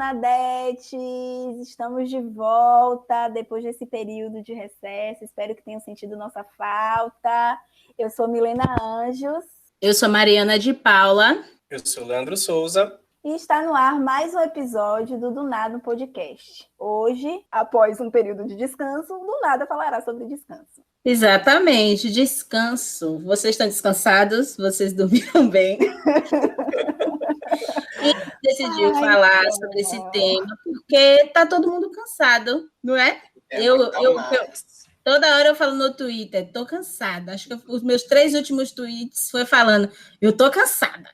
Donadetes! Estamos de volta depois desse período de recesso. Espero que tenham sentido nossa falta. Eu sou Milena Anjos. Eu sou Mariana de Paula. Eu sou Leandro Souza. E está no ar mais um episódio do Nada Podcast. Hoje, após um período de descanso, do Nada falará sobre descanso. Exatamente, descanso. Vocês estão descansados? Vocês dormiram bem? E decidiu falar sobre esse tema porque está todo mundo cansado, não é? Toda hora eu falo no Twitter, estou cansada. Acho que os meus 3 últimos tweets foi falando, eu estou cansada.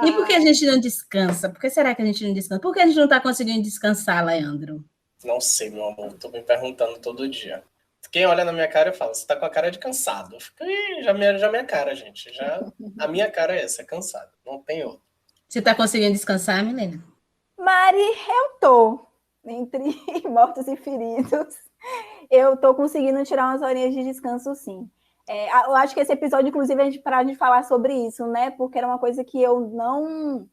E por que a gente não descansa? Por que será que a gente não descansa? Por que a gente não está conseguindo descansar, Leandro? Não sei, meu amor. Estou me perguntando todo dia. Quem olha na minha cara, eu falo, você está com a cara de cansado. Eu fico, já minha cara, gente. A minha cara é essa, é cansado. Não tem outra. Você está conseguindo descansar, Milena? Mari, eu tô. Entre mortos e feridos, eu tô conseguindo tirar umas horinhas de descanso, sim. Eu acho que esse episódio, inclusive, a gente parar de falar sobre isso, né? Porque era uma coisa que eu não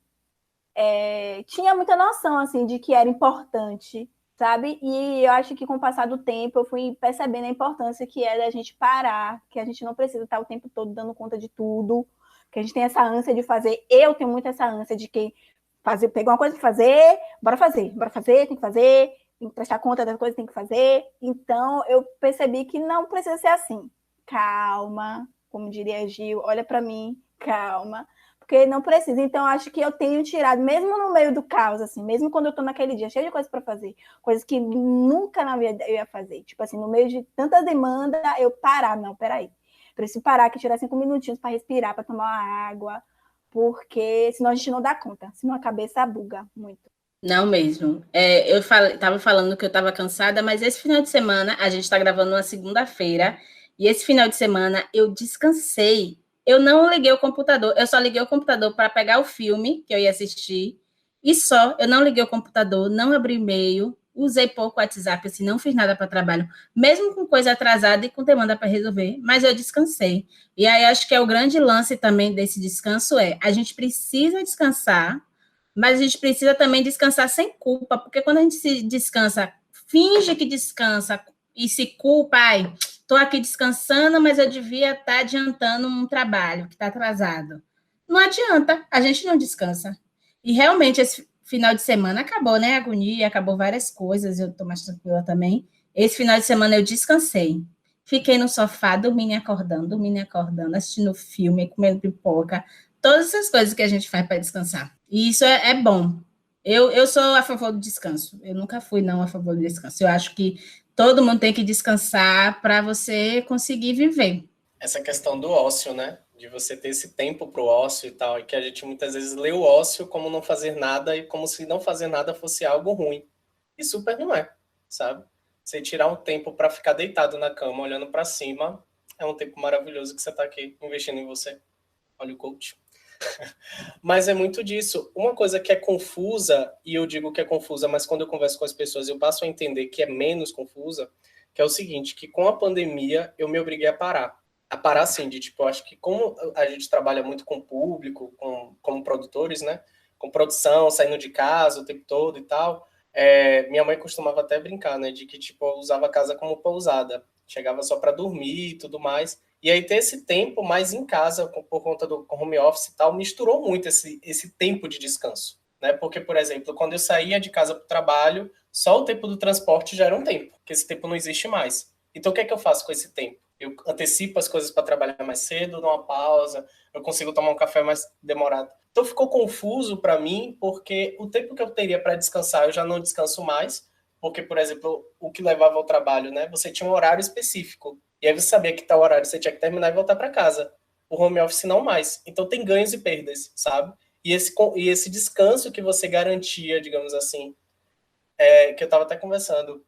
tinha muita noção, assim, de que era importante, sabe? E eu acho que com o passar do tempo eu fui percebendo a importância que é da gente parar, que a gente não precisa estar o tempo todo dando conta de tudo, que a gente tem essa ânsia de fazer. Eu tenho muito essa ânsia de que pegar uma coisa para fazer, bora fazer, tem que prestar conta das coisas, tem que fazer. Então eu percebi que não precisa ser assim. Calma, como diria Gil, olha para mim, calma. Porque não precisa. Então, acho que eu tenho tirado, mesmo no meio do caos, assim, mesmo quando eu tô naquele dia cheio de coisas para fazer, coisas que nunca na vida eu ia fazer. Tipo assim, no meio de tanta demanda, eu parar. Não, peraí. Preciso parar aqui, tirar 5 minutinhos para respirar, para tomar uma água, porque senão a gente não dá conta. Senão a cabeça buga muito. Não mesmo. Eu estava falando que eu estava cansada, mas esse final de semana, a gente está gravando uma segunda-feira, e esse final de semana eu descansei. Eu não liguei o computador, eu só liguei o computador para pegar o filme que eu ia assistir, e só, eu não liguei o computador, não abri e-mail, usei pouco o WhatsApp, assim, não fiz nada para trabalho, mesmo com coisa atrasada e com demanda para resolver, mas eu descansei. E aí, acho que o grande lance também desse descanso a gente precisa descansar, mas a gente precisa também descansar sem culpa, porque quando a gente se descansa, finge que descansa e se culpa, estou aqui descansando, mas eu devia estar adiantando um trabalho que está atrasado. Não adianta, a gente não descansa. E realmente esse final de semana acabou, né? A agonia, acabou várias coisas, eu estou mais tranquila também. Esse final de semana eu descansei. Fiquei no sofá, dormindo e acordando, assistindo filme, comendo pipoca, todas essas coisas que a gente faz para descansar. E isso é bom. Eu sou a favor do descanso. Eu nunca fui, não, a favor do descanso. Eu acho que todo mundo tem que descansar para você conseguir viver. Essa questão do ócio, né? De você ter esse tempo para o ócio e tal, e que a gente muitas vezes lê o ócio como não fazer nada e como se não fazer nada fosse algo ruim. E super não é, sabe? Você tirar um tempo para ficar deitado na cama, olhando para cima, é um tempo maravilhoso que você está aqui investindo em você. Olha o coach. Mas é muito disso. Uma coisa que é confusa, e eu digo que é confusa, mas quando eu converso com as pessoas eu passo a entender que é menos confusa, que é o seguinte, que com a pandemia eu me obriguei a parar. A parar, assim, de tipo, eu acho que como a gente trabalha muito com público, como produtores, né? Com produção, saindo de casa o tempo todo e tal, minha mãe costumava até brincar, né? De que, tipo, eu usava a casa como pousada. Chegava só para dormir e tudo mais. E aí ter esse tempo mais em casa, por conta do home office e tal, misturou muito esse tempo de descanso. Né? Porque, por exemplo, quando eu saía de casa para o trabalho, só o tempo do transporte já era um tempo, porque esse tempo não existe mais. Então, o que é que eu faço com esse tempo? Eu antecipo as coisas para trabalhar mais cedo, dou uma pausa, eu consigo tomar um café mais demorado. Então, ficou confuso para mim, porque o tempo que eu teria para descansar, eu já não descanso mais, porque, por exemplo, o que levava ao trabalho, né? Você tinha um horário específico. E aí você sabia que tal horário você tinha que terminar e voltar para casa. O home office não mais. Então tem ganhos e perdas, sabe? E esse descanso que você garantia, digamos assim, que eu estava até conversando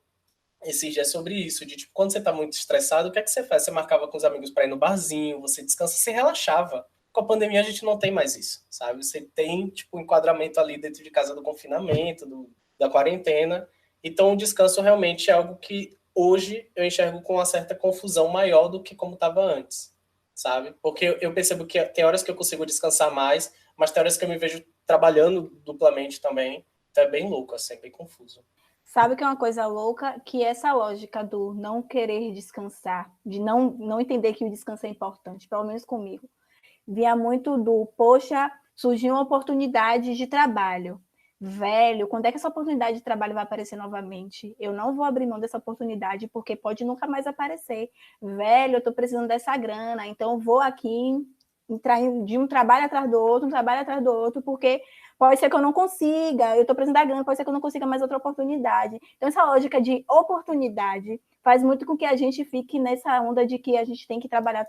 esses dias sobre isso, de tipo, quando você está muito estressado, o que é que você faz? Você marcava com os amigos para ir no barzinho, você descansa, você relaxava. Com a pandemia a gente não tem mais isso, sabe? Você tem, tipo, um enquadramento ali dentro de casa do confinamento, da quarentena. Então o descanso realmente é algo que hoje eu enxergo com uma certa confusão maior do que como estava antes, sabe? Porque eu percebo que tem horas que eu consigo descansar mais, mas tem horas que eu me vejo trabalhando duplamente também. Então é bem louco, assim, bem confuso. Sabe que é uma coisa louca? Que essa lógica do não querer descansar, de não entender que o descanso é importante, pelo menos comigo, via muito do, poxa, surgiu uma oportunidade de trabalho. Velho, quando é que essa oportunidade de trabalho vai aparecer novamente? Eu não vou abrir mão dessa oportunidade, porque pode nunca mais aparecer. Velho, eu estou precisando dessa grana, então eu vou aqui entrar de um trabalho atrás do outro, porque pode ser que eu não consiga, eu estou precisando da grana, pode ser que eu não consiga mais outra oportunidade. Então, essa lógica de oportunidade faz muito com que a gente fique nessa onda de que a gente tem que trabalhar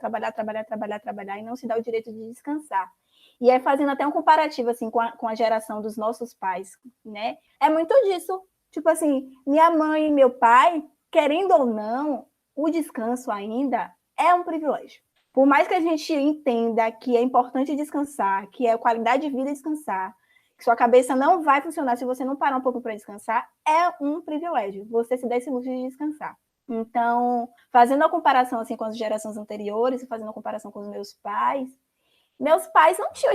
e não se dá o direito de descansar. E é fazendo até um comparativo assim, com a geração dos nossos pais, né? É muito disso. Tipo assim, minha mãe e meu pai, querendo ou não, o descanso ainda é um privilégio. Por mais que a gente entenda que é importante descansar, que é qualidade de vida descansar, que sua cabeça não vai funcionar se você não parar um pouco para descansar, é um privilégio você se dar esse luxo de descansar. Então, fazendo a comparação assim, com as gerações anteriores, fazendo a comparação com os meus pais não tinham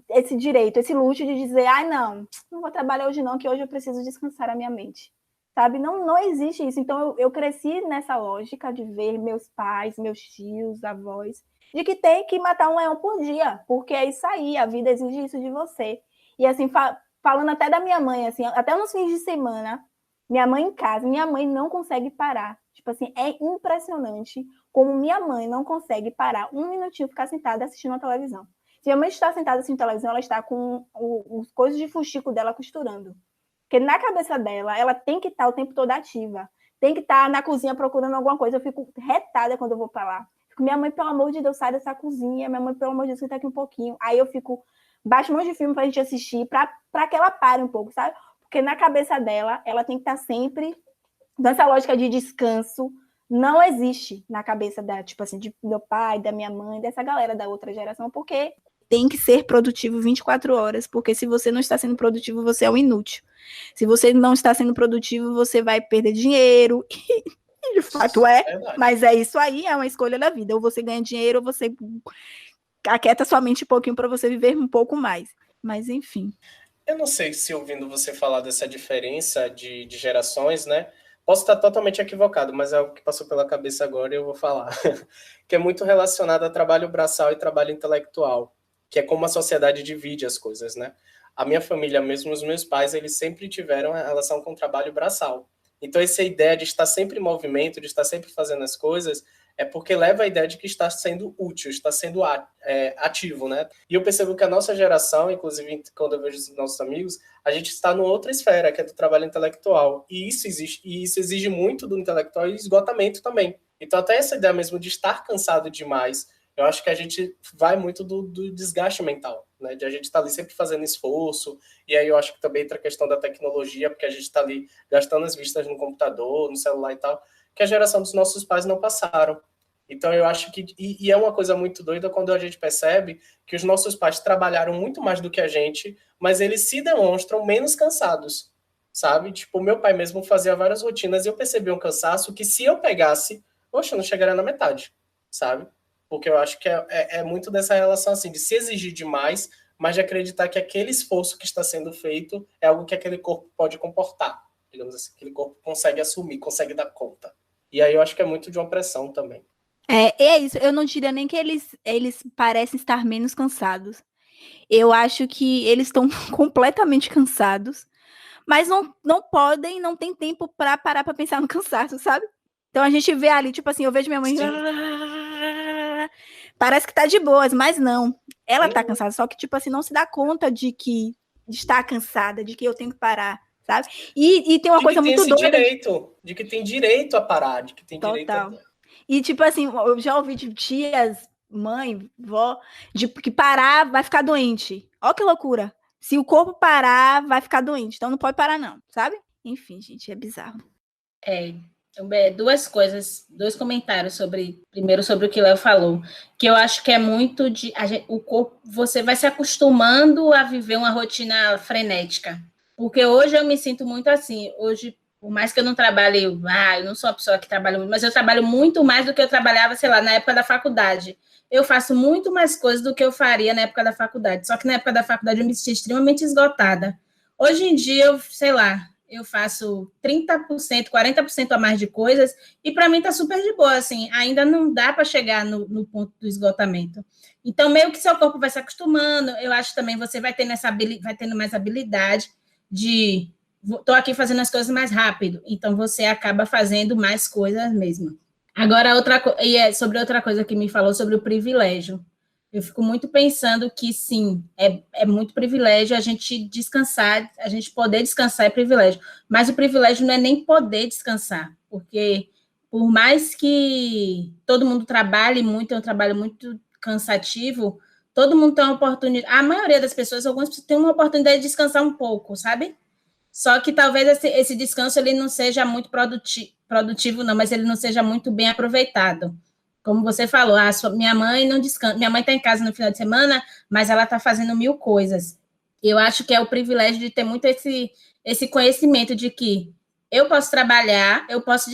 esse direito, esse luxo de dizer, não vou trabalhar hoje não, que hoje eu preciso descansar a minha mente. Sabe? Não existe isso. Então, eu cresci nessa lógica de ver meus pais, meus tios, avós, de que tem que matar um leão por dia, porque é isso aí, a vida exige isso de você. E assim, falando até da minha mãe, assim, até nos fins de semana, minha mãe em casa, minha mãe não consegue parar. Tipo assim, é impressionante como minha mãe não consegue parar um minutinho, ficar sentada assistindo a televisão. Se minha mãe está sentada assistindo a televisão, ela está com os coisas de fuxico dela costurando. Porque na cabeça dela, ela tem que estar o tempo todo ativa. Tem que estar na cozinha procurando alguma coisa. Eu fico retada quando eu vou para lá. Fico, minha mãe, pelo amor de Deus, sai dessa cozinha. Minha mãe, pelo amor de Deus, senta aqui um pouquinho. Aí eu fico, baixo um monte de filme pra gente assistir, pra que ela pare um pouco, sabe? Porque na cabeça dela, ela tem que estar sempre... Nessa lógica de descanso, não existe na cabeça da, tipo assim, de meu pai, da minha mãe, dessa galera da outra geração, porque tem que ser produtivo 24 horas, porque se você não está sendo produtivo, você é um inútil. Se você não está sendo produtivo, você vai perder dinheiro, e de fato mas é isso aí, é uma escolha da vida, ou você ganha dinheiro, ou você aquieta sua mente um pouquinho para você viver um pouco mais, mas enfim. Eu não sei se ouvindo você falar dessa diferença de gerações, né, posso estar totalmente equivocado, mas é o que passou pela cabeça agora e eu vou falar, que é muito relacionado a trabalho braçal e trabalho intelectual, que é como a sociedade divide as coisas, né? A minha família, mesmo os meus pais, eles sempre tiveram a relação com o trabalho braçal. Então, essa ideia de estar sempre em movimento, de estar sempre fazendo as coisas, é porque leva a ideia de que está sendo útil, está sendo ativo, né? E eu percebo que a nossa geração, inclusive quando eu vejo os nossos amigos, a gente está numa outra esfera, que é do trabalho intelectual. E isso exige muito do intelectual e esgotamento também. Então, até essa ideia mesmo de estar cansado demais, eu acho que a gente vai muito do desgaste mental, né? De a gente estar ali sempre fazendo esforço, e aí eu acho que também entra a questão da tecnologia, porque a gente está ali gastando as vistas no computador, no celular e tal, que a geração dos nossos pais não passaram. Então eu acho que, e é uma coisa muito doida quando a gente percebe que os nossos pais trabalharam muito mais do que a gente, mas eles se demonstram menos cansados, sabe? Tipo, meu pai mesmo fazia várias rotinas e eu percebi um cansaço que se eu pegasse, poxa, eu não chegaria na metade, sabe? Porque eu acho que é muito dessa relação assim, de se exigir demais, mas de acreditar que aquele esforço que está sendo feito é algo que aquele corpo pode comportar, digamos assim, aquele corpo consegue assumir, consegue dar conta. E aí eu acho que é muito de uma pressão também. É isso, eu não diria nem que eles parecem estar menos cansados. Eu acho que eles estão completamente cansados, mas não podem, não tem tempo para parar para pensar no cansaço, sabe? Então a gente vê ali, tipo assim, eu vejo minha mãe... Parece que tá de boas, mas não. Ela tá cansada, só que, tipo assim, não se dá conta de estar cansada, de que eu tenho que parar, sabe? E tem uma coisa muito doida. De que tem direito a parar, de que tem direito a... E, tipo assim, eu já ouvi de tias, mãe, vó, de que parar vai ficar doente. Ó que loucura. Se o corpo parar, vai ficar doente. Então não pode parar, não, sabe? Enfim, gente, é bizarro. Duas coisas, dois comentários primeiro sobre o que o Léo falou, que eu acho que é muito o corpo, você vai se acostumando a viver uma rotina frenética, porque hoje eu me sinto muito assim, hoje Por mais que eu não trabalhe, eu não sou uma pessoa que trabalha muito, mas eu trabalho muito mais do que eu trabalhava, sei lá, na época da faculdade. Eu faço muito mais coisas do que eu faria na época da faculdade. Só que na época da faculdade eu me sentia extremamente esgotada. Hoje em dia, eu, sei lá, eu faço 30%, 40% a mais de coisas e para mim tá super de boa, assim, ainda não dá para chegar no ponto do esgotamento. Então, meio que seu corpo vai se acostumando, eu acho que também você vai tendo mais habilidade de estou aqui fazendo as coisas mais rápido, então você acaba fazendo mais coisas mesmo. Agora, sobre outra coisa que me falou sobre o privilégio. Eu fico muito pensando que, sim, é muito privilégio a gente descansar, a gente poder descansar é privilégio, mas o privilégio não é nem poder descansar, porque por mais que todo mundo trabalhe muito, é um trabalho muito cansativo, todo mundo tem uma oportunidade, a maioria das pessoas, algumas pessoas têm uma oportunidade de descansar um pouco, sabe? Só que talvez esse descanso ele não seja muito produtivo, não, mas ele não seja muito bem aproveitado. Como você falou, minha mãe não descansa, minha mãe está em casa no final de semana, mas ela está fazendo 1000 coisas. Eu acho que é o privilégio de ter muito esse conhecimento de que eu posso trabalhar, eu posso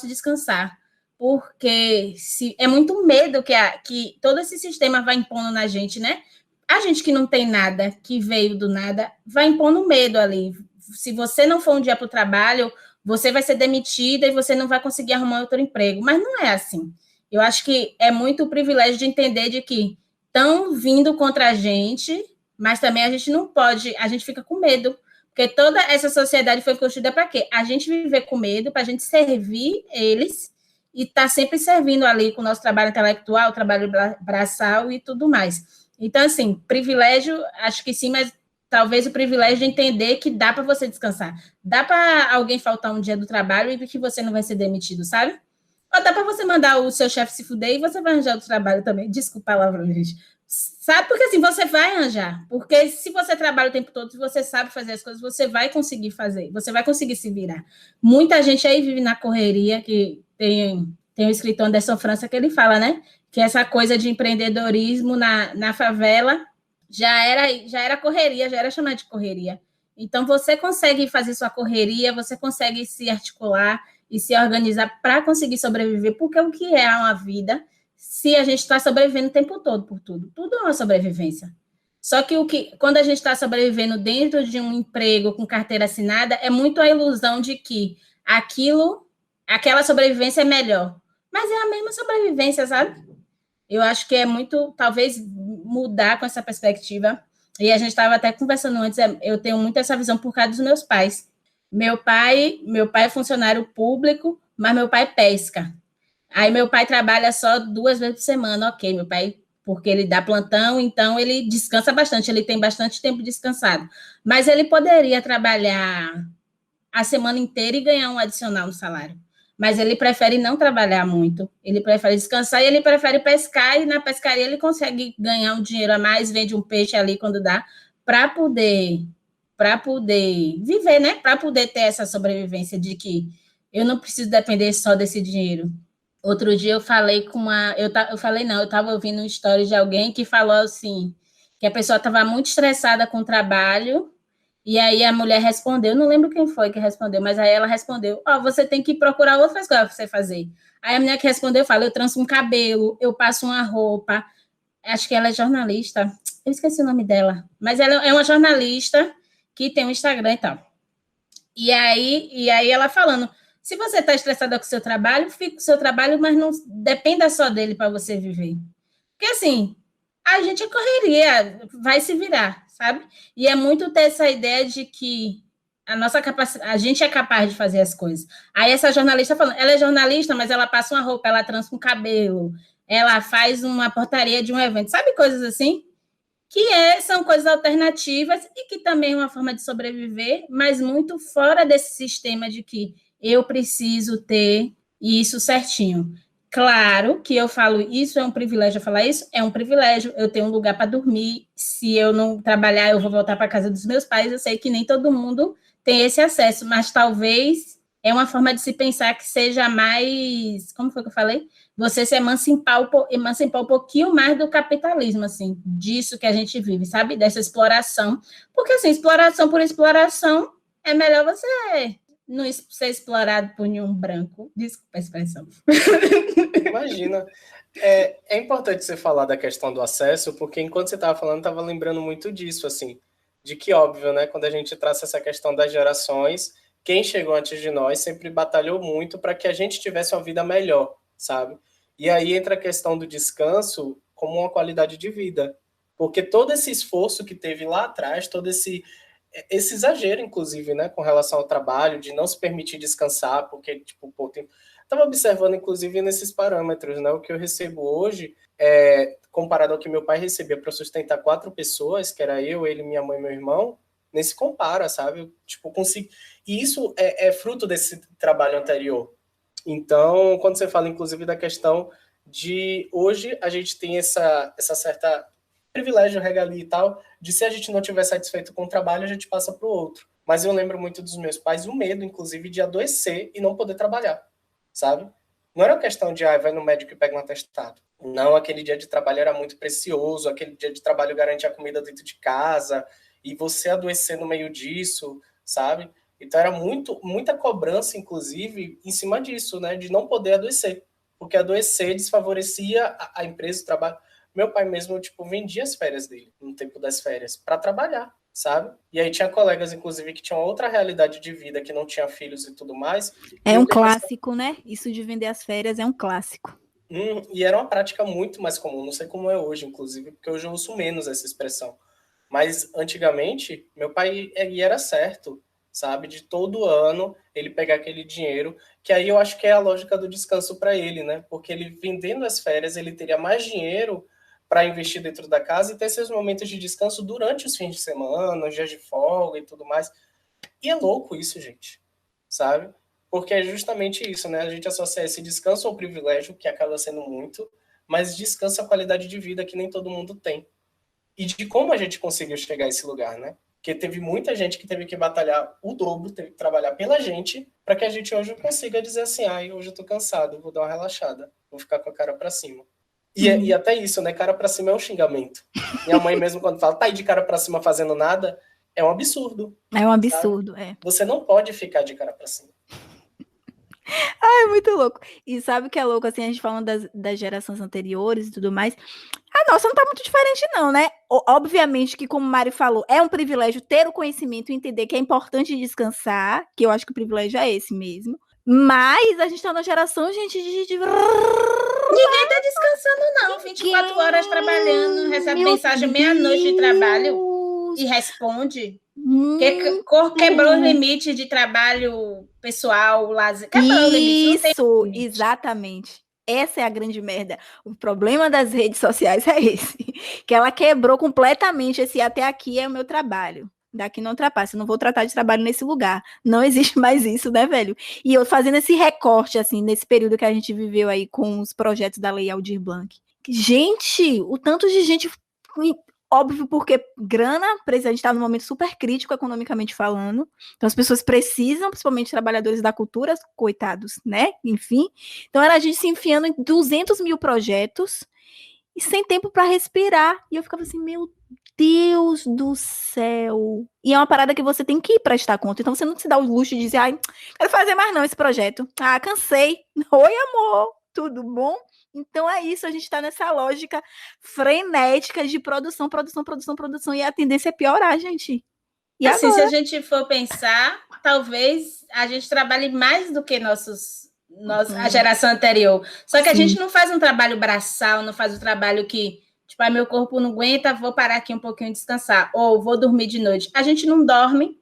descansar, porque é muito medo que todo esse sistema vai impondo na gente, né? A gente que não tem nada, que veio do nada, vai impondo medo ali. Se você não for um dia para o trabalho, você vai ser demitida e você não vai conseguir arrumar outro emprego. Mas não é assim. Eu acho que é muito o privilégio de entender de que estão vindo contra a gente, mas também a gente não pode, a gente fica com medo, porque toda essa sociedade foi construída para quê? A gente viver com medo, para a gente servir eles e estar sempre servindo ali com o nosso trabalho intelectual, trabalho braçal e tudo mais. Então, assim, privilégio, acho que sim, mas talvez o privilégio de entender que dá para você descansar. Dá para alguém faltar um dia do trabalho e que você não vai ser demitido, sabe? Ou dá para você mandar o seu chefe se fuder e você vai arranjar outro trabalho também. Desculpa a palavra, gente. Sabe? Porque assim, você vai arranjar. Porque se você trabalha o tempo todo, se você sabe fazer as coisas, você vai conseguir fazer. Você vai conseguir se virar. Muita gente aí vive na correria, que tem um escritor Anderson França que ele fala, né? Que essa coisa de empreendedorismo na favela já era correria, já era chamada de correria. Então, você consegue fazer sua correria, você consegue se articular e se organizar para conseguir sobreviver, porque o que é uma vida se a gente está sobrevivendo o tempo todo por tudo? Tudo é uma sobrevivência. Só que quando a gente está sobrevivendo dentro de um emprego com carteira assinada, é muito a ilusão de que aquela sobrevivência é melhor. Mas é a mesma sobrevivência, sabe? Eu acho que é muito, talvez, mudar com essa perspectiva. E a gente estava até conversando antes, eu tenho muito essa visão por causa dos meus pais. Meu pai é funcionário público, mas meu pai pesca. Aí meu pai trabalha só 2 vezes por semana, ok, meu pai, porque ele dá plantão, então ele descansa bastante, ele tem bastante tempo descansado. Mas ele poderia trabalhar a semana inteira e ganhar um adicional no salário. Mas ele prefere não trabalhar muito, ele prefere descansar e ele prefere pescar, e na pescaria ele consegue ganhar um dinheiro a mais, vende um peixe ali quando dá, para poder viver, né? Para poder ter essa sobrevivência de que eu não preciso depender só desse dinheiro. Outro dia eu falei eu estava ouvindo uma história de alguém que falou assim, que a pessoa estava muito estressada com o trabalho, e aí a mulher respondeu, não lembro quem foi que respondeu, mas aí ela respondeu, você tem que procurar outras coisas para você fazer. Aí a mulher que respondeu fala, eu tranço um cabelo, eu passo uma roupa, acho que ela é jornalista, eu esqueci o nome dela, mas ela é uma jornalista que tem um Instagram e tal. E aí ela falando, se você está estressada com o seu trabalho, fique com o seu trabalho, mas não dependa só dele para você viver. Porque, assim, a gente é correria, vai se virar, sabe? E é muito ter essa ideia de que a gente é capaz de fazer as coisas. Aí essa jornalista falando, ela é jornalista, mas ela passa uma roupa, ela trança um cabelo, ela faz uma portaria de um evento, sabe? Coisas assim, são coisas alternativas e que também é uma forma de sobreviver, mas muito fora desse sistema de que eu preciso ter isso certinho. Claro que eu falo, isso é um privilégio, eu falar isso é um privilégio, eu tenho um lugar para dormir, se eu não trabalhar, eu vou voltar para a casa dos meus pais, eu sei que nem todo mundo tem esse acesso, mas talvez é uma forma de se pensar que seja mais, como foi que eu falei? Você se emancipar um pouquinho mais do capitalismo, assim, disso que a gente vive, sabe? Dessa exploração, porque, assim, exploração por exploração, é melhor você não ser explorado por nenhum branco. Desculpa a expressão. Imagina. É importante você falar da questão do acesso, porque enquanto você estava falando, estava lembrando muito disso, assim, de que, óbvio, né, quando a gente traça essa questão das gerações, quem chegou antes de nós sempre batalhou muito para que a gente tivesse uma vida melhor, sabe? E aí entra a questão do descanso como uma qualidade de vida, porque todo esse esforço que teve lá atrás, todo esse exagero, inclusive, né, com relação ao trabalho, de não se permitir descansar, porque, tipo, pô, estava observando, inclusive, nesses parâmetros, né, o que eu recebo hoje, comparado ao que meu pai recebia para sustentar 4 pessoas, que era eu, ele, minha mãe e meu irmão, nem se compara, sabe? Eu, tipo, consigo... E isso é fruto desse trabalho anterior. Então, quando você fala, inclusive, da questão de hoje a gente tem essa certa privilégio, regalia e tal, de se a gente não estiver satisfeito com o trabalho, a gente passa para o outro. Mas eu lembro muito dos meus pais, o medo, inclusive, de adoecer e não poder trabalhar, sabe? Não era uma questão de, vai no médico e pega um atestado. Não, aquele dia de trabalho era muito precioso, aquele dia de trabalho garantia a comida dentro de casa, e você adoecer no meio disso, sabe? Então era muita cobrança, inclusive, em cima disso, né? De não poder adoecer. Porque adoecer desfavorecia a empresa, o trabalho. Meu pai mesmo, tipo, vendia as férias dele, no tempo das férias, para trabalhar, sabe? E aí tinha colegas, inclusive, que tinham outra realidade de vida, que não tinha filhos e tudo mais. É um clássico, né? Isso de vender as férias é um clássico. E era uma prática muito mais comum, não sei como é hoje, inclusive, porque hoje eu uso menos essa expressão. Mas, antigamente, meu pai era certo, sabe? De todo ano ele pegar aquele dinheiro, que aí eu acho que é a lógica do descanso para ele, né? Porque ele vendendo as férias, ele teria mais dinheiro para investir dentro da casa e ter seus momentos de descanso durante os fins de semana, os dias de folga e tudo mais. E é louco isso, gente, sabe? Porque é justamente isso, né? A gente associa esse descanso ao privilégio, que acaba sendo muito, mas descanso à qualidade de vida que nem todo mundo tem. E de como a gente conseguiu chegar a esse lugar, né? Porque teve muita gente que teve que batalhar o dobro, teve que trabalhar pela gente, para que a gente hoje consiga dizer assim, hoje eu tô cansado, vou dar uma relaxada, vou ficar com a cara para cima. E até isso, né? Cara para cima é um xingamento. Minha mãe mesmo, quando fala, tá aí de cara para cima fazendo nada, é um absurdo. É um absurdo, sabe? Você não pode ficar de cara para cima. É muito louco. E sabe o que é louco, assim, a gente falando das gerações anteriores e tudo mais, a nossa não tá muito diferente não, né? Obviamente que, como o Mari falou, é um privilégio ter o conhecimento e entender que é importante descansar, que eu acho que o privilégio é esse mesmo, mas a gente tá na geração, gente, de... Ninguém tá descansando não, 24 horas trabalhando, recebe mensagem meia-noite de trabalho e responde. Quebrou os limites de trabalho pessoal, lazer. Quebrou os limites. Isso, exatamente. Essa é a grande merda. O problema das redes sociais é esse. Que ela quebrou completamente esse até aqui é o meu trabalho. Daqui não ultrapassa. Eu não vou tratar de trabalho nesse lugar. Não existe mais isso, né, velho? E eu fazendo esse recorte, assim, nesse período que a gente viveu aí com os projetos da Lei Aldir Blanc. Gente, o tanto de gente... Óbvio, porque grana, a gente está num momento super crítico, economicamente falando. Então, as pessoas precisam, principalmente trabalhadores da cultura, coitados, né? Enfim. Então, era a gente se enfiando em 200 mil projetos e sem tempo para respirar. E eu ficava assim, meu Deus do céu. E é uma parada que você tem que prestar conta. Então, você não se dá o luxo de dizer, quero fazer mais não esse projeto. Cansei. Oi, amor. Tudo bom? Então é isso, a gente está nessa lógica frenética de produção, e a tendência é piorar, gente. E assim, agora? Se a gente for pensar, talvez a gente trabalhe mais do que a geração anterior. Só que a gente não faz um trabalho braçal, não faz um trabalho que, tipo, meu corpo não aguenta, vou parar aqui um pouquinho e descansar, ou vou dormir de noite. A gente não dorme,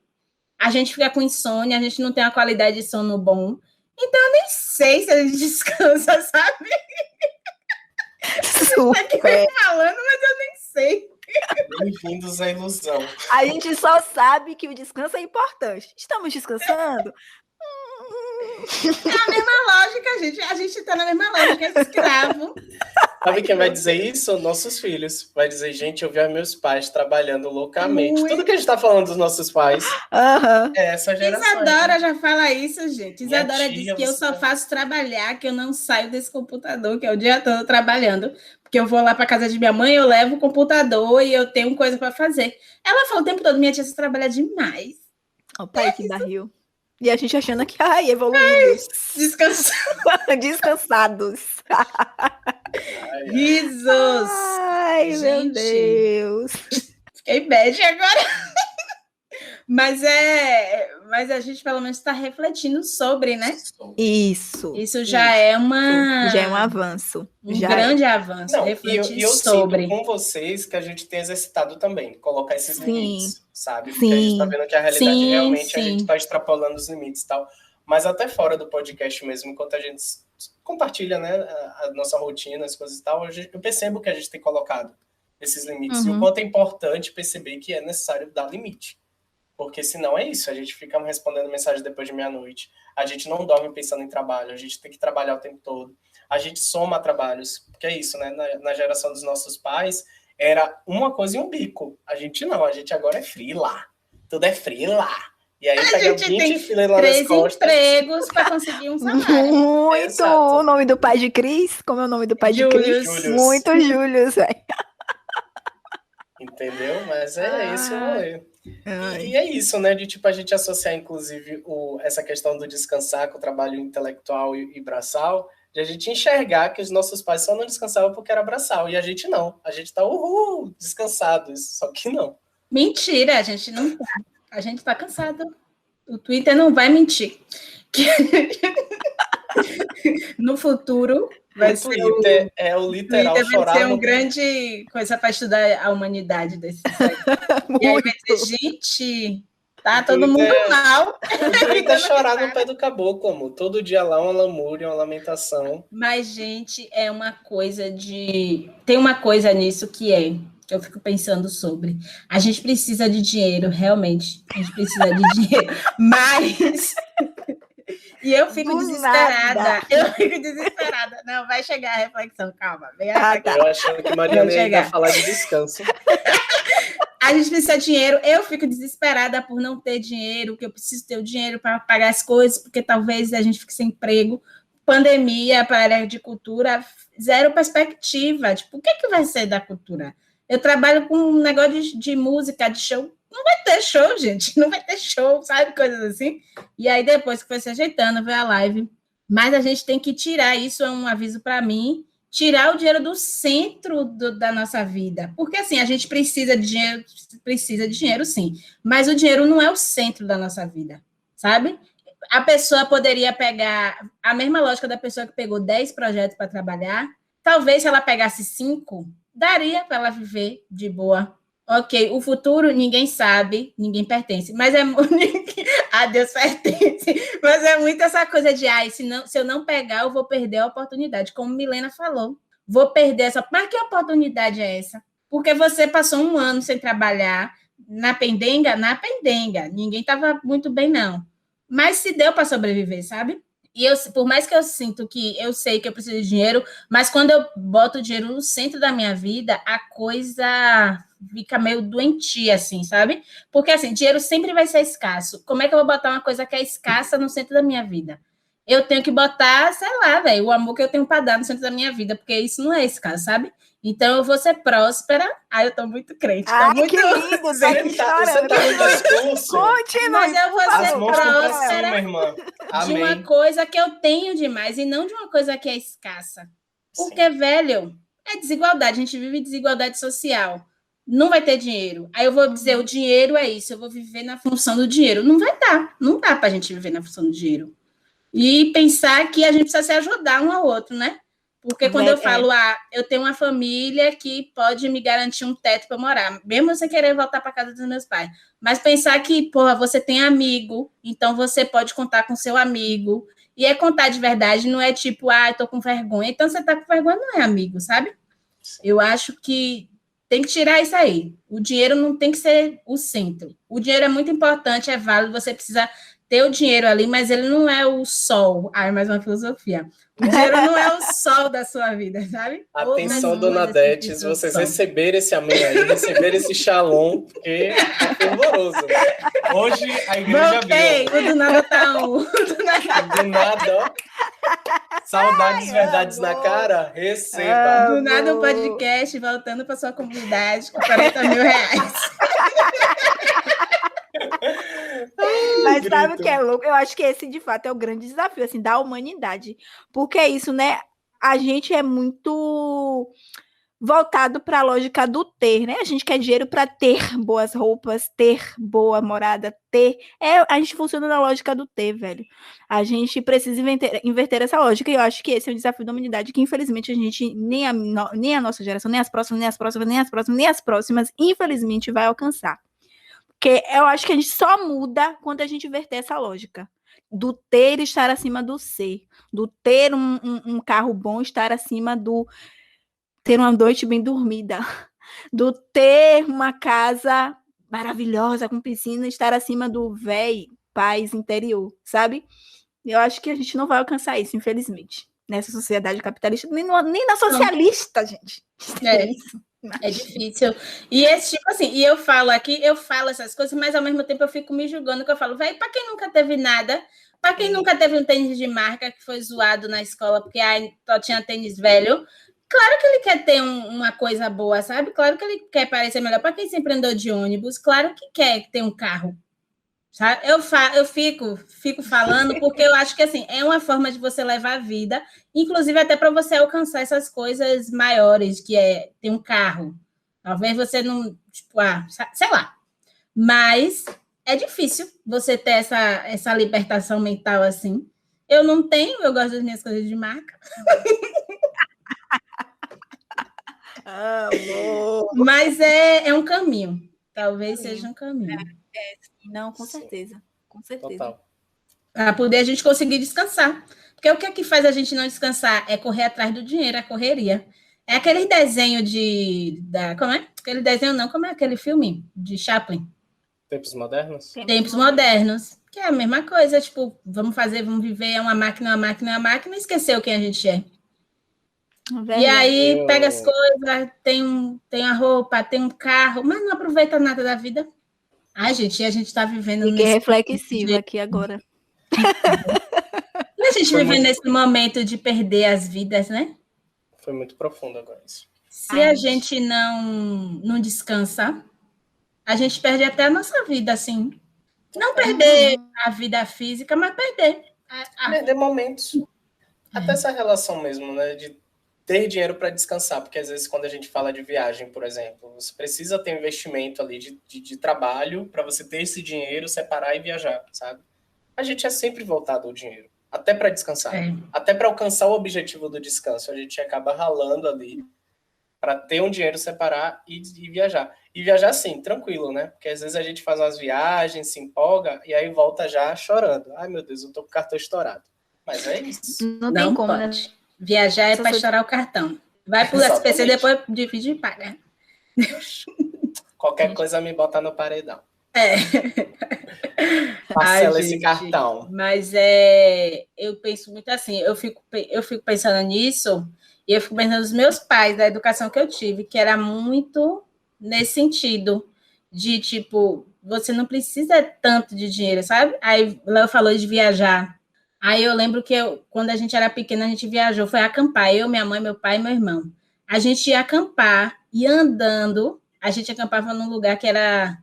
a gente fica com insônia, a gente não tem uma qualidade de sono bom. Então, eu nem sei se a gente descansa, sabe? Super. Aqui falando, mas eu nem sei. Bem-vindos à ilusão. A gente só sabe que o descanso é importante. Estamos descansando? É a mesma lógica, gente. A gente está na mesma lógica, é escravo. Sabe quem vai dizer isso? Nossos filhos. Vai dizer, gente, eu vi meus pais trabalhando loucamente. Tudo que a gente está falando dos nossos pais é essa geração. Isadora já fala isso, gente. Isadora diz que eu só faço trabalhar, que eu não saio desse computador, que é o dia todo trabalhando. Porque eu vou lá para casa de minha mãe, eu levo o computador e eu tenho coisa para fazer. Ela fala o tempo todo, minha tia, você trabalha demais. O pai que barril. E a gente achando que, evoluídos. Descansados. Risos. Ai, gente. Meu Deus. Fiquei bad agora. Mas a gente pelo menos está refletindo sobre, né? Isso já é um avanço. Grande avanço. Não, refletir e eu sobre. sinto com vocês que a gente tem exercitado também, colocar esses limites, sabe? Porque a gente está vendo que a realidade realmente a gente está extrapolando os limites e tal. Mas até fora do podcast mesmo, enquanto a gente compartilha, né, a nossa rotina, as coisas e tal, eu percebo que a gente tem colocado esses limites. E o quanto é importante perceber que é necessário dar limite. Porque senão é isso, a gente fica respondendo mensagem depois de meia-noite, a gente não dorme pensando em trabalho, a gente tem que trabalhar o tempo todo, a gente soma trabalhos, porque é isso, né? Na geração dos nossos pais, era uma coisa e um bico. A gente não, a gente agora é freela, tudo é freela. E aí pega 20 filas lá nas costas. 3 empregos para conseguir um salário. Muito! O nome do pai de Cris? Como é o nome do pai de Cris? Muito Július, velho. Entendeu? Mas é esse o rolê. E é isso, né? De tipo a gente associar, inclusive, essa questão do descansar com o trabalho intelectual e braçal, de a gente enxergar que os nossos pais só não descansavam porque era braçal. E a gente não. A gente tá descansados. Só que não. Mentira, a gente não tá. A gente tá cansado. O Twitter não vai mentir. No futuro vai ser Twitter é o literal Twitter chorar. Vai ser grande coisa para estudar a humanidade desse site. E aí vai dizer, gente, tá todo mundo mal. O Twitter é chorar no pé do caboclo, amor. Todo dia lá uma lamúria, uma lamentação. Mas, gente, é uma coisa de... Tem uma coisa nisso que eu fico pensando sobre. A gente precisa de dinheiro, realmente. A gente precisa de dinheiro. Mas... E eu fico desesperada. Eu fico desesperada. Não, vai chegar a reflexão, calma. Eu achando que Mariana ia falar de descanso. A gente precisa de dinheiro. Eu fico desesperada por não ter dinheiro, que eu preciso ter o dinheiro para pagar as coisas, porque talvez a gente fique sem emprego. Pandemia para a área de cultura, zero perspectiva. Tipo, o que vai ser da cultura? Eu trabalho com um negócio de música, de show. Não vai ter show, gente. Não vai ter show, sabe? Coisas assim. E aí, depois que foi se ajeitando, veio a live. Mas a gente tem que tirar, isso é um aviso para mim, tirar o dinheiro do centro da nossa vida. Porque, assim, a gente precisa de dinheiro, sim. Mas o dinheiro não é o centro da nossa vida, sabe? A pessoa poderia pegar a mesma lógica da pessoa que pegou 10 projetos para trabalhar. Talvez, se ela pegasse 5, daria para ela viver de boa. Ok, o futuro ninguém sabe, ninguém pertence, mas a Deus pertence, mas é muito essa coisa de, se eu não pegar, eu vou perder a oportunidade, como Milena falou, vou perder essa, mas que oportunidade é essa? Porque você passou 1 ano sem trabalhar, na pendenga, ninguém estava muito bem, não, mas se deu para sobreviver, sabe? E por mais que eu sinto que eu sei que eu preciso de dinheiro, mas quando eu boto o dinheiro no centro da minha vida, a coisa fica meio doentia, assim, sabe? Porque, assim, dinheiro sempre vai ser escasso. Como é que eu vou botar uma coisa que é escassa no centro da minha vida? Eu tenho que botar, sei lá, velho, o amor que eu tenho para dar no centro da minha vida, porque isso não é escasso, sabe? Então, eu vou ser próspera. Eu tô muito crente. Que lindo, você tá no discurso. Continua. Mas eu vou ser próspera cima, de uma coisa que eu tenho demais e não de uma coisa que é escassa. Porque, velho, é desigualdade. A gente vive desigualdade social. Não vai ter dinheiro. Aí eu vou dizer, o dinheiro é isso. Eu vou viver na função do dinheiro. Não vai dar. Não dá pra gente viver na função do dinheiro. E pensar que a gente precisa se ajudar um ao outro, né? Porque quando eu falo, eu tenho uma família que pode me garantir um teto para morar, mesmo você querer voltar para casa dos meus pais. Mas pensar que, porra, você tem amigo, então você pode contar com seu amigo. E é contar de verdade, não é tipo, eu tô com vergonha. Então, você tá com vergonha, não é amigo, sabe? Eu acho que tem que tirar isso aí. O dinheiro não tem que ser o centro. O dinheiro é muito importante, é válido, você precisa ter o dinheiro ali, mas ele não é o sol. Mais uma filosofia. O dinheiro não é o sol da sua vida, sabe? Atenção, dona Dete, se vocês receberem esse amém aí, receberem esse shalom, porque é fervoroso. Hoje a igreja abriu. O do nada tá Do nada, ó. Saudades, verdades na cara, receba. Do nada um podcast voltando para sua comunidade com 40 mil reais. Mas sabe o que é louco? Eu acho que esse, de fato, é o grande desafio, assim, da humanidade. Porque é isso, né? A gente é muito voltado para a lógica do ter, né? A gente quer dinheiro para ter boas roupas, ter boa morada, ter. A gente funciona na lógica do ter, velho. A gente precisa inverter essa lógica, e eu acho que esse é um desafio da humanidade que, infelizmente, a gente, nem a nossa geração, nem as próximas, nem as próximas, nem as próximas, nem as próximas, infelizmente, vai alcançar. Porque eu acho que a gente só muda quando a gente inverter essa lógica. Do ter estar acima do ser. Do ter um carro bom estar acima do ter uma noite bem dormida, do ter uma casa maravilhosa com piscina, estar acima do véi, paz interior, sabe? Eu acho que a gente não vai alcançar isso, infelizmente, nessa sociedade capitalista, nem na socialista, gente. É isso. É difícil. E esse tipo assim, e eu falo essas coisas, mas ao mesmo tempo eu fico me julgando, que eu falo, velho, para quem nunca teve nada, para quem nunca teve um tênis de marca que foi zoado na escola porque só tinha tênis velho, claro que ele quer ter uma coisa boa, sabe? Claro que ele quer parecer melhor. Para quem sempre andou de ônibus, claro que quer ter um carro. Sabe? Eu fico falando porque eu acho que assim, é uma forma de você levar a vida, inclusive até para você alcançar essas coisas maiores, que é ter um carro. Talvez você não, tipo, sei lá. Mas é difícil você ter essa libertação mental assim. Eu não tenho, eu gosto das minhas coisas de marca. Mas é um caminho. Talvez seja um caminho. Não, com certeza. Com certeza. Total. Para poder a gente conseguir descansar. Porque o que é que faz a gente não descansar? É correr atrás do dinheiro, a correria. É aquele desenho como é? Aquele desenho não, como é aquele filme de Chaplin? Tempos modernos? Tempos modernos. Que é a mesma coisa, tipo, vamos viver, é uma máquina, e esqueceu quem a gente é. E aí pega as coisas, tem a roupa, tem um carro, mas não aproveita nada da vida. Ai, gente, a gente está vivendo... Fiquei reflexiva aqui agora. E a gente vive nesse momento de perder as vidas, né? Foi muito profundo agora isso. Se a gente não descansa, a gente perde até a nossa vida, assim. Não perder a vida física, mas perder. Perder momentos. Até essa relação mesmo, né? De ter dinheiro para descansar. Porque às vezes quando a gente fala de viagem, por exemplo, você precisa ter um investimento ali de trabalho para você ter esse dinheiro, separar e viajar, sabe? A gente é sempre voltado ao dinheiro. Até para descansar. Até para alcançar o objetivo do descanso. A gente acaba ralando ali para ter um dinheiro, separar e viajar. E viajar, sim, tranquilo, né? Porque às vezes a gente faz umas viagens, se empolga, e aí volta já chorando. Ai, meu Deus, eu tô com o cartão estourado. Mas é isso. Não tem como, pode. Né? Viajar é para estourar o cartão. Vai pro SPC, depois divide e paga. Qualquer coisa me bota no paredão. Parcela Parcela esse cartão. Mas eu penso muito assim, eu fico pensando nisso, e eu fico pensando nos meus pais, da educação que eu tive, que era muito nesse sentido, de tipo, você não precisa tanto de dinheiro, sabe? Aí Léo falou de viajar. Aí eu lembro que quando a gente era pequena, a gente viajou, foi acampar, eu, minha mãe, meu pai e meu irmão. A gente ia acampar, ia andando, a gente acampava num lugar que era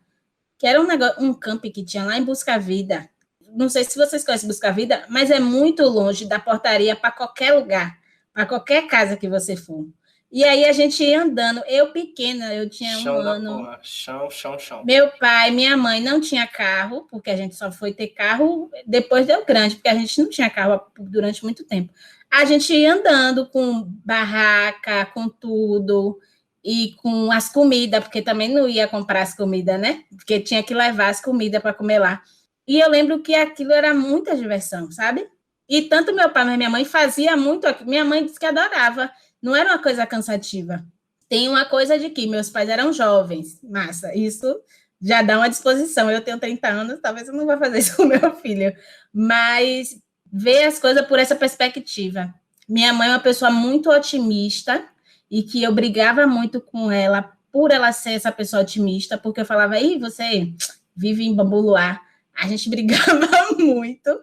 um camping que tinha lá em Busca Vida. Não sei se vocês conhecem Busca Vida, mas é muito longe da portaria para qualquer lugar, para qualquer casa que você for. E aí a gente ia andando, eu pequena, eu tinha Chão um ano. Porra. Chão. Meu pai, minha mãe não tinha carro, porque a gente só foi ter carro depois deu grande, porque a gente não tinha carro durante muito tempo. A gente ia andando com barraca, com tudo, e com as comidas, porque também não ia comprar as comidas, né? Porque tinha que levar as comidas para comer lá. E eu lembro que aquilo era muita diversão, sabe? E tanto meu pai, mas minha mãe fazia muito. Minha mãe disse que adorava. Não era uma coisa cansativa. Tem uma coisa de que meus pais eram jovens. Massa, isso já dá uma disposição. Eu tenho 30 anos, talvez eu não vá fazer isso com meu filho. Mas ver as coisas por essa perspectiva. Minha mãe é uma pessoa muito otimista, e que eu brigava muito com ela por ela ser essa pessoa otimista, porque eu falava, você vive em Bambu Luar. A gente brigava muito,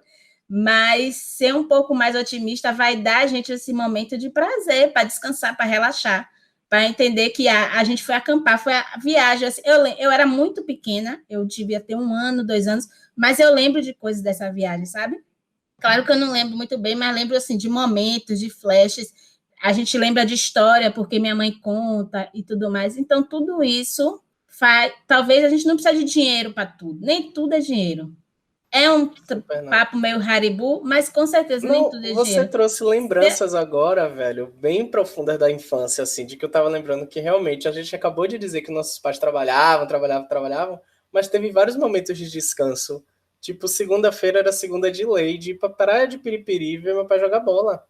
mas ser um pouco mais otimista vai dar a gente esse momento de prazer, para descansar, para relaxar, para entender que a gente foi acampar, foi a viagem. Assim, eu era muito pequena, eu devia ter 1 ano, 2 anos, mas eu lembro de coisas dessa viagem, sabe? Claro que eu não lembro muito bem, mas lembro assim de momentos, de flashes. A gente lembra de história, porque minha mãe conta e tudo mais. Então, tudo isso faz. Talvez a gente não precise de dinheiro para tudo, nem tudo é dinheiro. É um papo meio Haribu, mas com certeza nem tudo é Você dinheiro. trouxe lembranças agora, velho, bem profundas da infância, assim, de que eu tava lembrando que realmente a gente acabou de dizer que nossos pais trabalhavam, mas teve vários momentos de descanso. Tipo, segunda-feira era segunda de lei, de ir pra praia de Piripiri e ver meu pai jogar bola.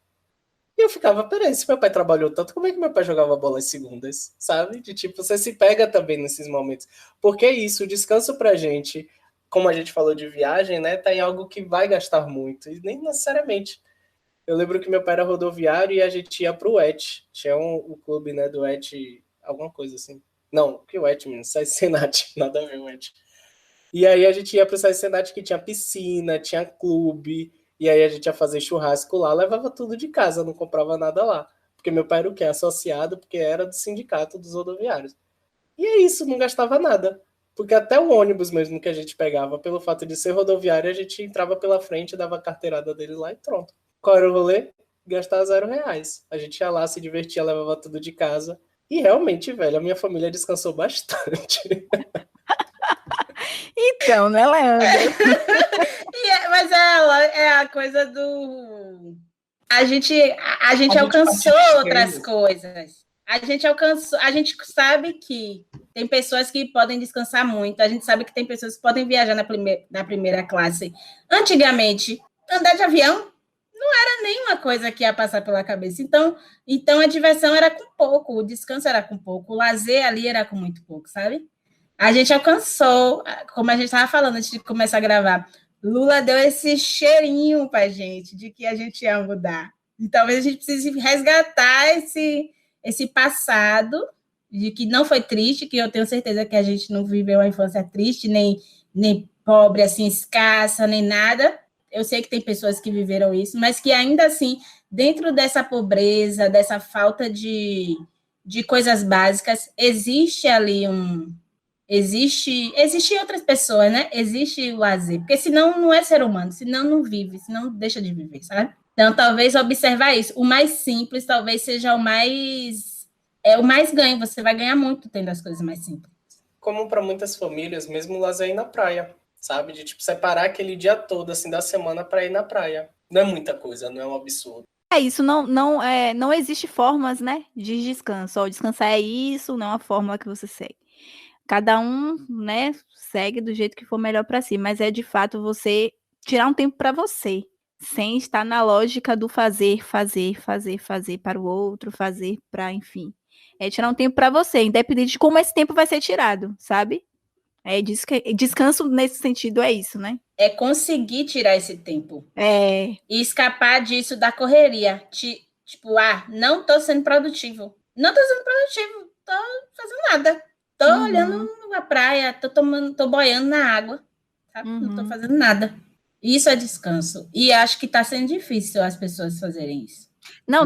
E eu ficava, peraí, se meu pai trabalhou tanto, como é que meu pai jogava bola às segundas, sabe? De tipo, você se pega também nesses momentos. Porque é isso, o descanso pra gente, como a gente falou de viagem, né, tá em algo que vai gastar muito, e nem necessariamente. Eu lembro que meu pai era rodoviário e a gente ia pro ET. Tinha o clube, né, do ET, alguma coisa assim. Não, que o ET, menino, sai Senat, nada a ver o ET. E aí a gente ia pro Sai Senat que tinha piscina, tinha clube, e aí a gente ia fazer churrasco lá, levava tudo de casa, não comprava nada lá. Porque meu pai era o quê? Associado, porque era do sindicato dos rodoviários. E é isso, não gastava nada. Porque até o ônibus mesmo que a gente pegava, pelo fato de ser rodoviário, a gente entrava pela frente, dava a carteirada dele lá e pronto. Qual era o rolê? Gastar R$ 0. A gente ia lá, se divertia, levava tudo de casa. E realmente, velho, a minha família descansou bastante. Então, né, Leandro? Mas é a coisa do... A gente alcançou outras coisas. A gente alcançou... A gente sabe que tem pessoas que podem descansar muito. A gente sabe que tem pessoas que podem viajar na primeira classe. Antigamente, andar de avião não era nenhuma coisa que ia passar pela cabeça. Então a diversão era com pouco, o descanso era com pouco, o lazer ali era com muito pouco, sabe? A gente alcançou, como a gente estava falando antes de começar a gravar, Lula deu esse cheirinho para a gente de que a gente ia mudar. E talvez a gente precise resgatar esse passado, de que não foi triste, que eu tenho certeza que a gente não viveu uma infância triste, nem pobre, assim, escassa, nem nada. Eu sei que tem pessoas que viveram isso, mas que ainda assim, dentro dessa pobreza, dessa falta de coisas básicas, existe ali Existe outras pessoas, né? Existe o lazer, porque senão não é ser humano, senão não vive, senão deixa de viver, sabe? Então, talvez observar isso. O mais simples talvez seja o mais ganho. Você vai ganhar muito tendo as coisas mais simples. Como para muitas famílias, mesmo o lazer é ir na praia, sabe? De tipo separar aquele dia todo assim da semana para ir na praia. Não é muita coisa, não é um absurdo. É isso, não existe formas, né, de descanso. Ó, descansar é isso, não é uma fórmula que você segue. Cada um, né, segue do jeito que for melhor para si, mas é de fato você tirar um tempo para você, sem estar na lógica do fazer para o outro, fazer para, enfim. É tirar um tempo para você, independente de como esse tempo vai ser tirado, sabe? Descanso nesse sentido é isso, né? É conseguir tirar esse tempo. E escapar disso da correria. Tipo, não estou sendo produtivo. Não estou sendo produtivo, estou fazendo nada. Estou olhando a praia, estou boiando na água, sabe? Não estou fazendo nada. Isso é descanso. E acho que está sendo difícil as pessoas fazerem isso. Não,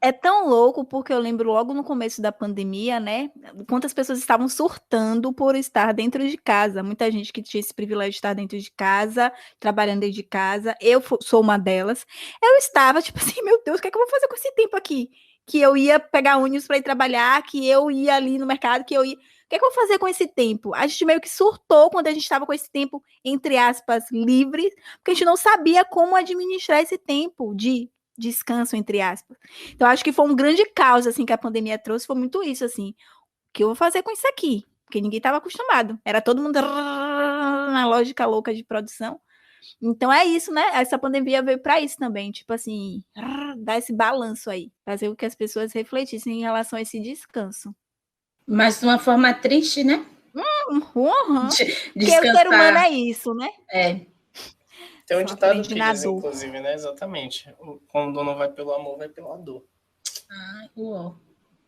é tão louco, porque eu lembro logo no começo da pandemia, né? Quantas pessoas estavam surtando por estar dentro de casa. Muita gente que tinha esse privilégio de estar dentro de casa, trabalhando dentro de casa. Eu sou uma delas. Eu estava, tipo assim, meu Deus, o que é que eu vou fazer com esse tempo aqui? Que eu ia pegar ônibus para ir trabalhar, que eu ia ali no mercado, que eu ia... O que é que eu vou fazer com esse tempo? A gente meio que surtou quando a gente estava com esse tempo, entre aspas, livre, porque a gente não sabia como administrar esse tempo de descanso, entre aspas. Então, acho que foi um grande caos, assim, que a pandemia trouxe, foi muito isso, assim, o que eu vou fazer com isso aqui? Porque ninguém estava acostumado, era todo mundo na lógica louca de produção. Então, é isso, né? Essa pandemia veio para isso também, tipo assim, dar esse balanço aí, fazer com que as pessoas refletissem em relação a esse descanso. Mas de uma forma triste, né? Porque o ser humano é isso, né? É. Tem um ditado que diz, inclusive, né? Exatamente. Quando não vai pelo amor, vai pela dor. Uou.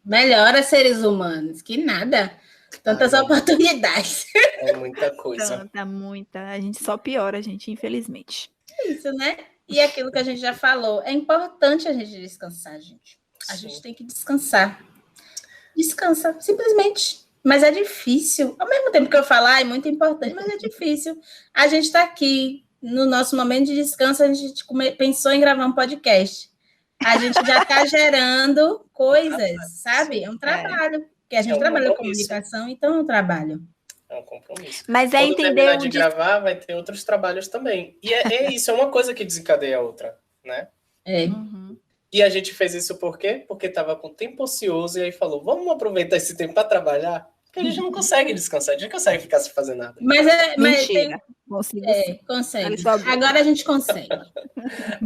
Melhora seres humanos, que nada. Tantas oportunidades. É muita coisa. Muita. A gente só piora, gente, infelizmente. É isso, né? E aquilo que a gente já falou, é importante a gente descansar, gente. A gente tem que descansar. Descansa, simplesmente. Mas é difícil. Ao mesmo tempo que eu falo, é muito importante, mas é difícil. A gente está aqui, no nosso momento de descanso, a gente pensou em gravar um podcast. A gente já está gerando coisas, sabe? É um trabalho. Porque a gente trabalha com comunicação, então é um trabalho. É um compromisso. Mas quando terminar de gravar, vai ter outros trabalhos também. E é isso, é uma coisa que desencadeia a outra, né? E a gente fez isso por quê? Porque estava com tempo ocioso e aí falou, vamos aproveitar esse tempo para trabalhar? Porque a gente não consegue descansar, a gente não consegue ficar sem fazer nada. Mentira. Consegue. Agora a gente consegue.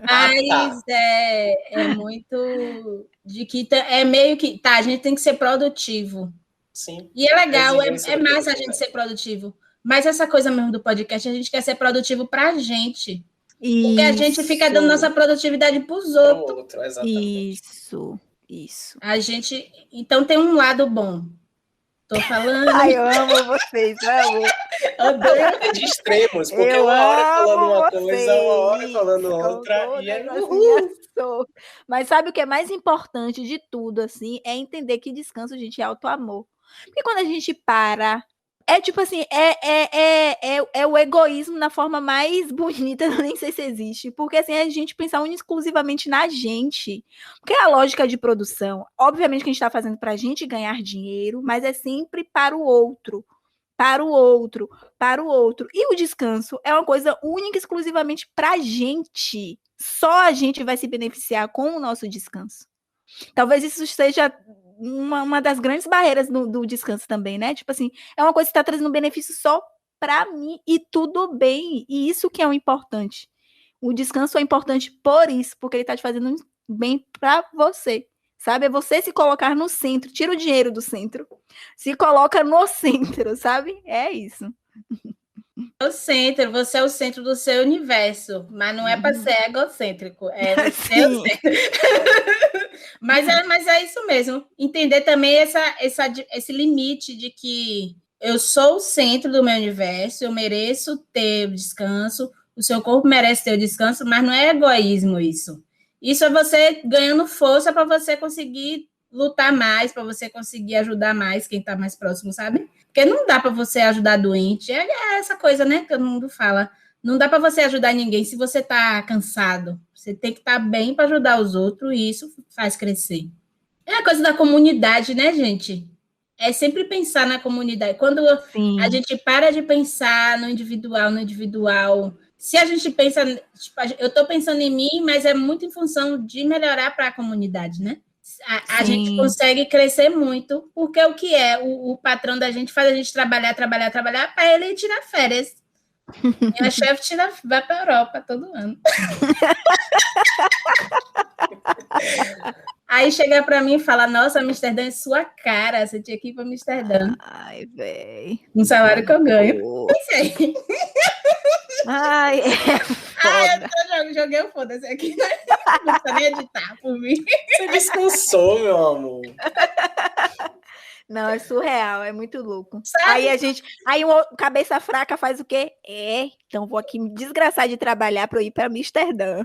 Mas é muito de que é meio que... Tá, a gente tem que ser produtivo. Sim. E é legal, é massa a gente ser produtivo. Mas essa coisa mesmo do podcast, a gente quer ser produtivo pra gente. Porque a gente fica dando nossa produtividade pros outros. Exatamente. Isso. A gente... Então tem um lado bom. Tô falando... Ai, eu amo vocês, amo. É de extremos, porque uma hora falando uma coisa, uma hora falando outra, e é Mas sabe o que é mais importante de tudo, assim? É entender que descanso, gente, é auto-amor. Porque quando a gente para... É tipo assim, é o egoísmo na forma mais bonita, eu nem sei se existe. Porque assim, a gente pensar exclusivamente na gente. Porque a lógica de produção, obviamente que a gente está fazendo para a gente ganhar dinheiro, mas é sempre para o outro. Para o outro, para o outro. E o descanso é uma coisa única, exclusivamente para a gente. Só a gente vai se beneficiar com o nosso descanso. Talvez isso seja uma das grandes barreiras do descanso também, né? Tipo assim, é uma coisa que está trazendo benefício só para mim e tudo bem. E isso que é o importante. O descanso é importante por isso, porque ele está te fazendo bem para você. Sabe? É você se colocar no centro. Tira o dinheiro do centro. Se coloca no centro, sabe? É isso. O centro, você é o centro do seu universo, mas não é para ser egocêntrico, é você o centro. mas é isso mesmo, entender também esse limite de que eu sou o centro do meu universo, eu mereço ter o descanso, o seu corpo merece ter o descanso, mas não é egoísmo isso. Isso é você ganhando força para você conseguir lutar mais, para você conseguir ajudar mais quem está mais próximo, sabe? Porque não dá para você ajudar doente. É essa coisa, né, que todo mundo fala. Não dá para você ajudar ninguém se você está cansado. Você tem que estar bem para ajudar os outros e isso faz crescer. É a coisa da comunidade, né, gente? É sempre pensar na comunidade. Quando a gente para de pensar no individual, se a gente pensa... Tipo, eu estou pensando em mim, mas é muito em função de melhorar para a comunidade, né? A gente consegue crescer muito, porque o que é? O patrão da gente faz a gente trabalhar, para ele tirar férias. Minha chefe vai para a Europa todo ano. Aí chega para mim e fala, nossa, Amsterdã é sua cara, você tinha que ir para Amsterdã. Ai, véi. Um salário que eu ganho. Ai, eu joguei o foda-se aqui. Não precisa nem editar por mim. Você descansou, meu amor. Não, é surreal, é muito louco. Sabe? Aí o cabeça fraca faz o quê? Então vou aqui me desgraçar de trabalhar para eu ir para Amsterdã.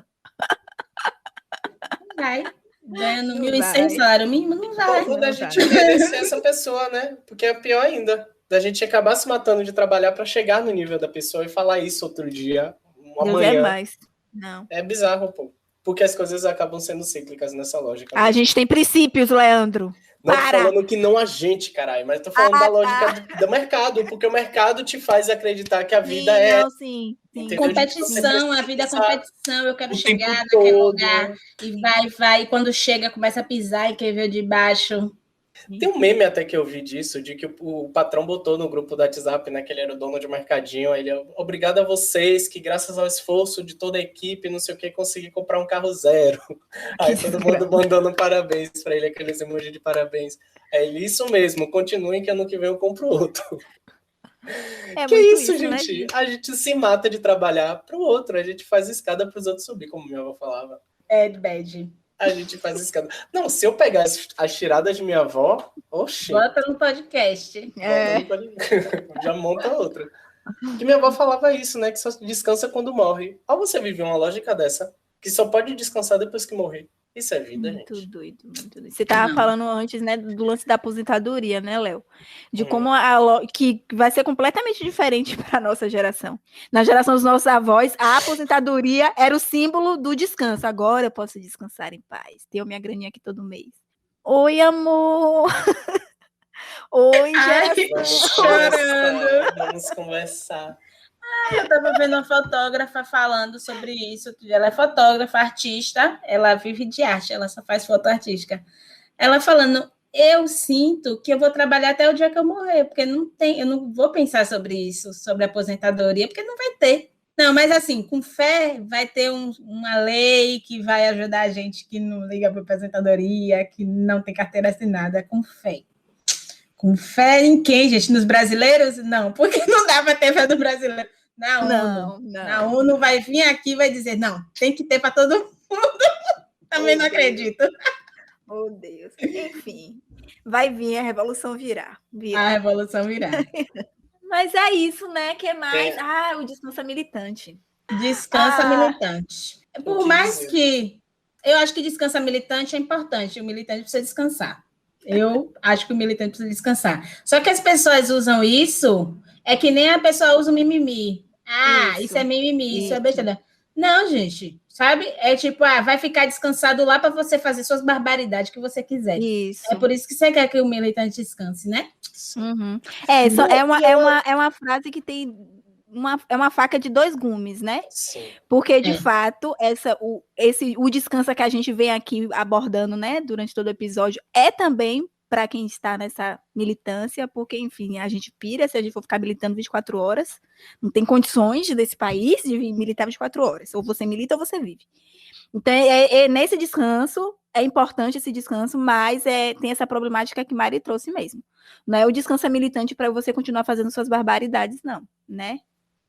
Vai. Ganhando 1.100 salário mínimo, não vai. Quando a gente merece essa pessoa, né? Porque é pior ainda. Da gente acabar se matando de trabalhar para chegar no nível da pessoa e falar isso outro dia, amanhã. Deus é mais. Não. É bizarro, pô. Porque as coisas acabam sendo cíclicas nessa lógica. A gente tem princípios, Leandro. Não tô falando que não a gente, caralho, mas tô falando da lógica do mercado, porque o mercado te faz acreditar que a vida Sim. Competição, a vida é competição, eu quero chegar naquele lugar, e vai, e quando chega, começa a pisar e quem veio de baixo. Tem um meme até que eu vi disso, de que o patrão botou no grupo do WhatsApp, né, que ele era o dono de mercadinho, ele, obrigado a vocês, que graças ao esforço de toda a equipe, não sei o que, consegui comprar um carro zero. Aí todo mundo mandando parabéns para ele, aqueles emojis de parabéns. É ele, isso mesmo, continuem que ano que vem eu compro outro. Que isso, gente? Né? A gente se mata de trabalhar para o outro, a gente faz escada para os outros subir, como minha avó falava. É bad. A gente faz escada. Não, se eu pegar as tiradas de minha avó, oxi. Bota no podcast. Já monta outra. Que minha avó falava isso, né? Que só descansa quando morre. Ou você vive uma lógica dessa, que só pode descansar depois que morrer. Isso é vida, Muito gente. doido, muito doido. Você estava falando antes, né, do lance da aposentadoria, né, Léo? De como que vai ser completamente diferente para a nossa geração. Na geração dos nossos avós, a aposentadoria era o símbolo do descanso. Agora eu posso descansar em paz. Tenho minha graninha aqui todo mês. Oi, amor! Oi, geração! Chorando. Vamos conversar. Eu estava vendo uma fotógrafa falando sobre isso. Ela é fotógrafa, artista, ela vive de arte, ela só faz foto artística. Ela falando, eu sinto que eu vou trabalhar até o dia que eu morrer, porque eu não vou pensar sobre isso, sobre aposentadoria, porque não vai ter. Não, mas assim, com fé, vai ter uma lei que vai ajudar a gente que não liga para aposentadoria, que não tem carteira assinada, com fé. Com fé em quem, gente? Nos brasileiros? Não, porque não dá para ter fé do brasileiro. Na ONU. Não. Na ONU vai vir aqui e vai dizer, não, tem que ter para todo mundo. Também não acredito. Oh, Deus. Enfim, vai vir, a revolução virá. A revolução virá. Mas é isso, né? Que mais? O descanso militante. Descansa militante. Por mais que... Eu acho que descansa militante é importante. O militante precisa descansar. Eu acho que o militante precisa descansar. Só que as pessoas usam isso... É que nem a pessoa usa o mimimi. Isso é mimimi, isso é besteira. Não, gente, sabe? É tipo, vai ficar descansado lá para você fazer suas barbaridades que você quiser. Isso. É por isso que você quer que o militante descanse, né? Uhum. É uma frase que tem uma faca de dois gumes, né? Sim. Porque, de fato, o descanso que a gente vem aqui abordando, né, durante todo o episódio, é também para quem está nessa militância, porque, enfim, a gente pira se a gente for ficar militando 24 horas. Não tem condições desse país de militar 24 horas. Ou você milita ou você vive. Então, nesse descanso, é importante esse descanso, mas tem essa problemática que Mari trouxe mesmo. Não é o descanso militante para você continuar fazendo suas barbaridades, não, né?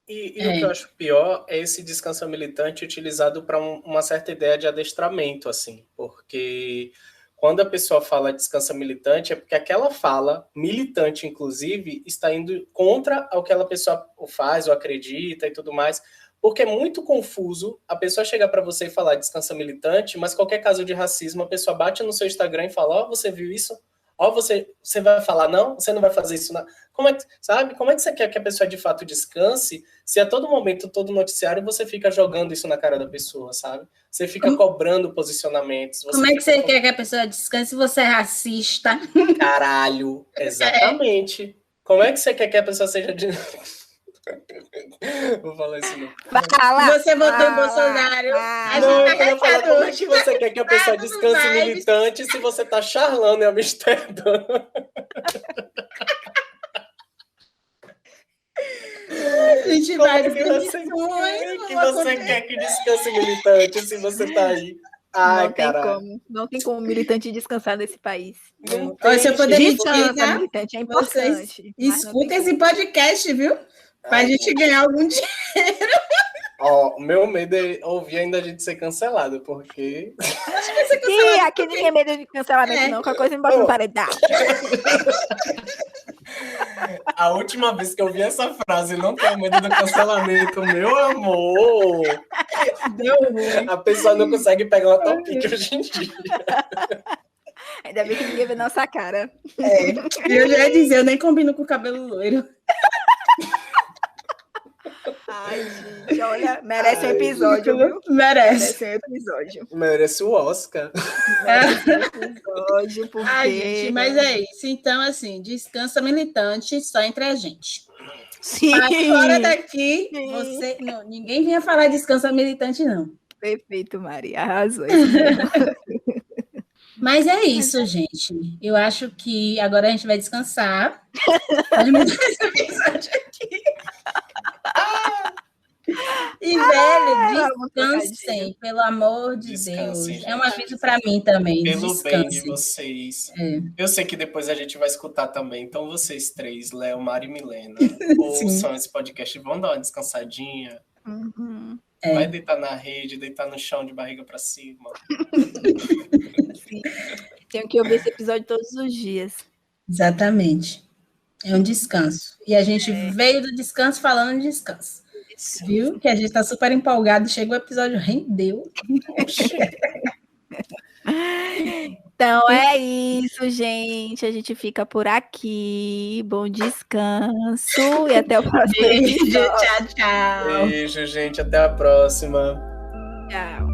E o que eu acho pior é esse descanso militante utilizado para uma certa ideia de adestramento, assim, porque... Quando a pessoa fala descansa militante, é porque aquela fala, militante inclusive, está indo contra o que aquela pessoa faz ou acredita e tudo mais, porque é muito confuso a pessoa chegar para você e falar descansa militante, mas qualquer caso de racismo, a pessoa bate no seu Instagram e fala, você viu isso? Você vai falar não? Você não vai fazer isso? Não. Como é que você quer que a pessoa de fato descanse se a todo momento, todo noticiário, você fica jogando isso na cara da pessoa, sabe? Você fica cobrando posicionamentos. Como é que você quer que a pessoa descanse se você é racista? Caralho, exatamente. Como é que você quer que a pessoa seja de... Vou falar isso não. Você votou em Bolsonaro. Eu falo, como é que você quer que a pessoa descanse militante se você tá charlando em Amsterdã? Gente, como é que você quer que descanse militante se você tá aí? Não tem como militante descansar nesse país. Se eu for demitida, militante é importante. Escuta esse podcast, viu? Pra gente ganhar algum dinheiro. O meu medo é ouvir ainda a gente ser cancelado, porque... Acho que vai ser cancelado. Aqui ninguém é medo de cancelamento, não. Qualquer coisa me bota no paredão. A última vez que eu vi essa frase, não tenho medo do cancelamento, meu amor. Deu ruim. A pessoa não consegue pegar uma topic hoje em dia. Ainda bem que ninguém vê nossa cara. Eu já ia dizer, eu nem combino com o cabelo loiro. Ai, gente, olha, merece um episódio, viu? Merece um episódio. Merece o Oscar. Merece um episódio, porque... Ai, gente, mas é isso. Então, assim, descansa militante só entre a gente. Sim. Mas fora daqui, ninguém vinha falar descansa militante, não. Perfeito, Mari. Arrasou. Mas é isso, gente. Eu acho que agora a gente vai descansar. Pode mudar esse episódio aqui. E, velho, descansem, pelo amor de Deus. Gente. É um aviso para mim também. Pelo descansem. bem de vocês. Eu sei que depois a gente vai escutar também. Então, vocês três, Léo, Mari e Milena, ouçam esse podcast, vão dar uma descansadinha. Uhum. Vai deitar na rede, deitar no chão de barriga para cima. Sim. Tenho que ouvir esse episódio todos os dias. Exatamente. É um descanso. E a gente veio do descanso falando de descanso. Isso. Viu? Que a gente está super empolgado. Chegou o episódio, rendeu. Então é isso, gente. A gente fica por aqui. Bom descanso e até o próximo Beijo, episódio. tchau, tchau. Beijo, gente. Até a próxima. Tchau.